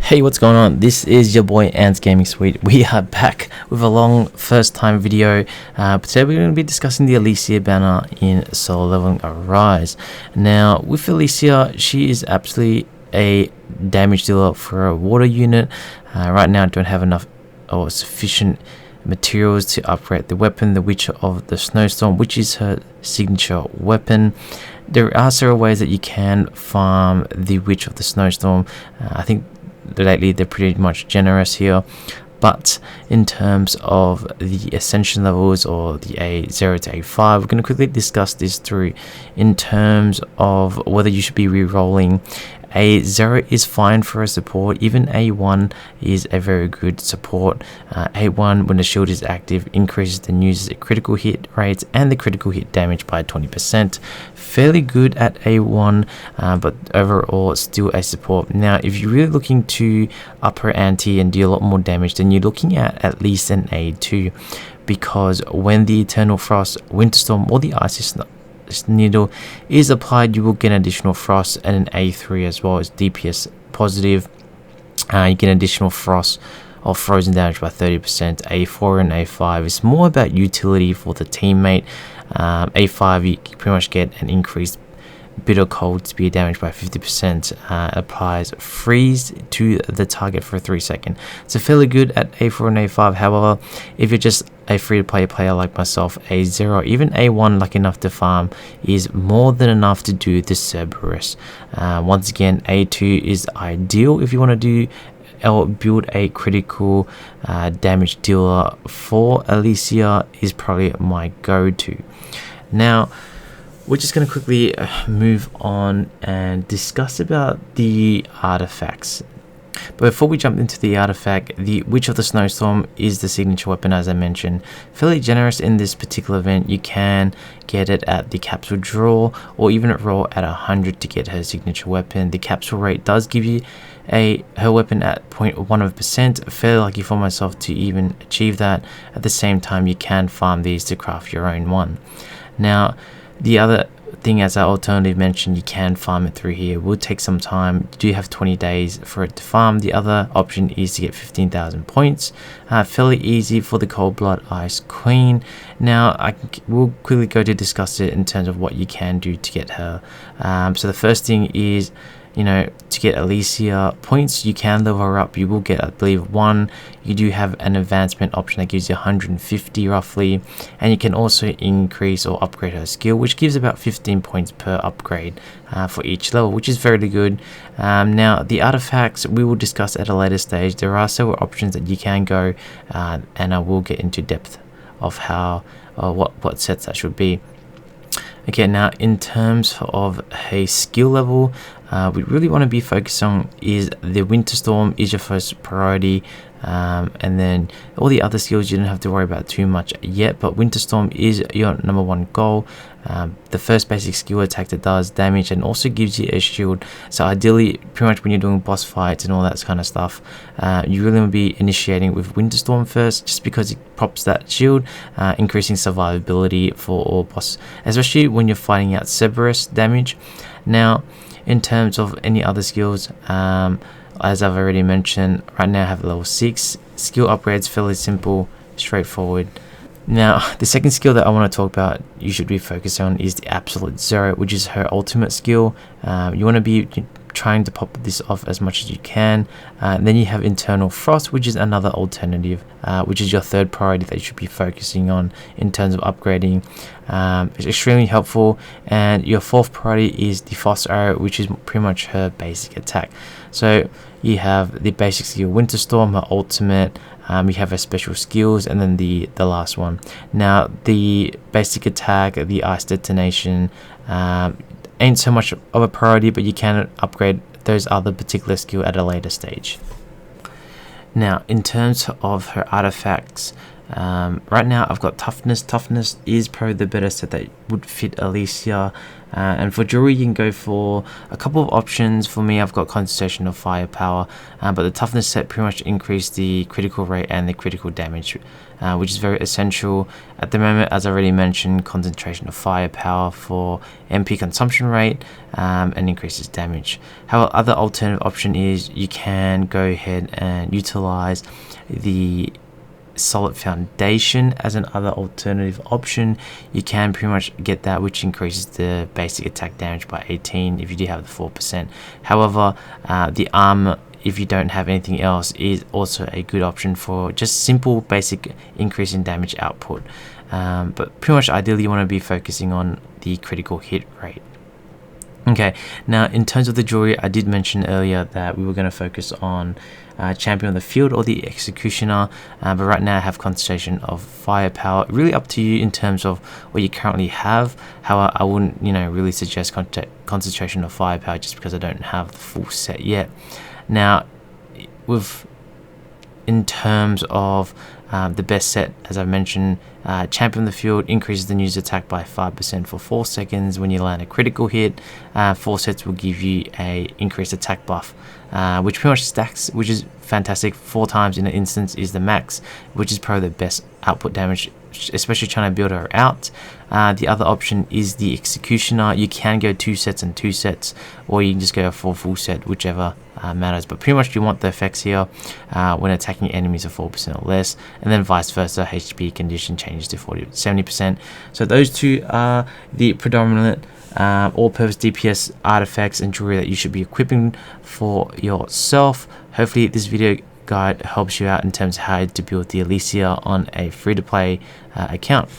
Hey, what's going on? This is your boy Ant's Gaming Suite. We are back with a long first time video. Today we're going to be discussing the Alicia banner in Solo Leveling Arise. Now, with Alicia, she is absolutely a damage dealer for a water unit. Right now I don't have enough or sufficient materials to upgrade the weapon, the Witch of the Snowstorm, which is her signature weapon. There are several ways that you can farm the Witch of the Snowstorm. I think lately they're pretty much generous here, but in terms of the ascension levels or the A0 to A5, we're going to quickly discuss this through in terms of whether you should be re-rolling. A0 is fine for a support. Even A1 is a very good support. A1, when the shield is active, increases the user's critical hit rates and the critical hit damage by 20%. Fairly good at A1, but overall still a support. Now, if you're really looking to up her ante and deal a lot more damage, then you're looking at least an A2, because when the Eternal Frost, Winter Storm, or the Ice Needle is applied, you will get additional frost, and an A3 as well as DPS positive. You get additional frost or frozen damage by 30%. A4 and A5 is more about utility for the teammate. A5 you pretty much get an increased bitter cold spear damage by 50%, applies freeze to the target for 3 seconds. So fairly good at A4 and A5. However, if you're just a free-to-play player like myself, A0, even A1 lucky enough to farm is more than enough to do the Cerberus. Once again, A2 is ideal if you want to do or build a critical damage dealer. For Alicia is probably my go-to. Now, we're just going to quickly move on and discuss about the artifacts. But before we jump into the artifact, the Witch of the Snowstorm is the signature weapon, as I mentioned. Fairly generous in this particular event. You can get it at the capsule draw, or even at roll at 100 to get her signature weapon. The capsule rate does give you her weapon at 0.1%. Fairly lucky for myself to even achieve that. At the same time, you can farm these to craft your own one. Now, the other thing, as I alternative mentioned, you can farm it through here. It will take some time. You do have 20 days for it to farm. The other option is to get 15,000 points. Fairly easy for the Cold Blood Ice Queen. Now, we'll quickly go to discuss it in terms of what you can do to get her. So the first thing is, to get Alicia points, you can level her up. You will get, I believe, 1. You do have an advancement option that gives you 150 roughly, and you can also increase or upgrade her skill, which gives about 15 points per upgrade for each level, which is very good. Now, the artifacts we will discuss at a later stage. There are several options that you can go, and I will get into depth of how what sets that should be. Okay, now in terms of a skill level, we really want to be focused on is the Winter Storm is your first priority, and then all the other skills you don't have to worry about too much yet, but Winter Storm is your #1 goal. The first basic skill attack that does damage and also gives you a shield. So ideally, pretty much when you're doing boss fights and all that kind of stuff, you really want to be initiating with Winter Storm first, just because it pops that shield, increasing survivability for all boss, especially when you're fighting out Cerberus damage. Now, in terms of any other skills, as I've already mentioned, right now I have level 6. Skill upgrades, fairly simple, straightforward. Now, the second skill that I want to talk about you should be focused on is the Absolute Zero, which is her ultimate skill. You want to be trying to pop this off as much as you can. Then you have Eternal Frost, which is another alternative, which is your third priority that you should be focusing on in terms of upgrading. It's extremely helpful. And your fourth priority is the Frost Arrow, which is pretty much her basic attack. So you have the basic skill Winter Storm, her ultimate, you have her special skills, and then the last one. Now, the basic attack, the Ice Detonation, ain't so much of a priority, but you can upgrade those other particular skill at a later stage. Now, in terms of her artifacts, Right now I've got toughness. Toughness is probably the better set that would fit Alicia. And for jewelry, you can go for a couple of options. For me, I've got concentration of firepower, but the toughness set pretty much increased the critical rate and the critical damage, which is very essential at the moment. As I already mentioned, concentration of firepower for MP consumption rate and increases damage. However, other alternative option is you can go ahead and utilize the solid foundation as another alternative option. You can pretty much get that, which increases the basic attack damage by 18 if you do have the 4%. However, the armor, if you don't have anything else, is also a good option for just simple basic increase in damage output, but pretty much ideally you want to be focusing on the critical hit rate. Okay, now in terms of the jewelry, I did mention earlier that we were going to focus on champion of the field or the executioner, but right now I have concentration of firepower. Really up to you in terms of what you currently have. However, I wouldn't really suggest concentration of firepower just because I don't have the full set yet. Now in terms of the best set, as I mentioned, champion of the field increases the user attack by 5% for 4 seconds when you land a critical hit. 4 sets will give you a increased attack buff, which pretty much stacks, which is fantastic. 4 times in an instance is the max, which is probably the best output damage, especially trying to build her out. The other option is the executioner. You can go 2 sets and 2 sets, or you can just go for a full set, whichever matters, but pretty much you want the effects here when attacking enemies of 4% or less, and then vice versa, HP condition changes to 40-70%. So those two are the predominant all-purpose DPS artifacts and jewelry that you should be equipping for yourself. Hopefully this video guide helps you out in terms of how to build the Alicia on a free-to-play account.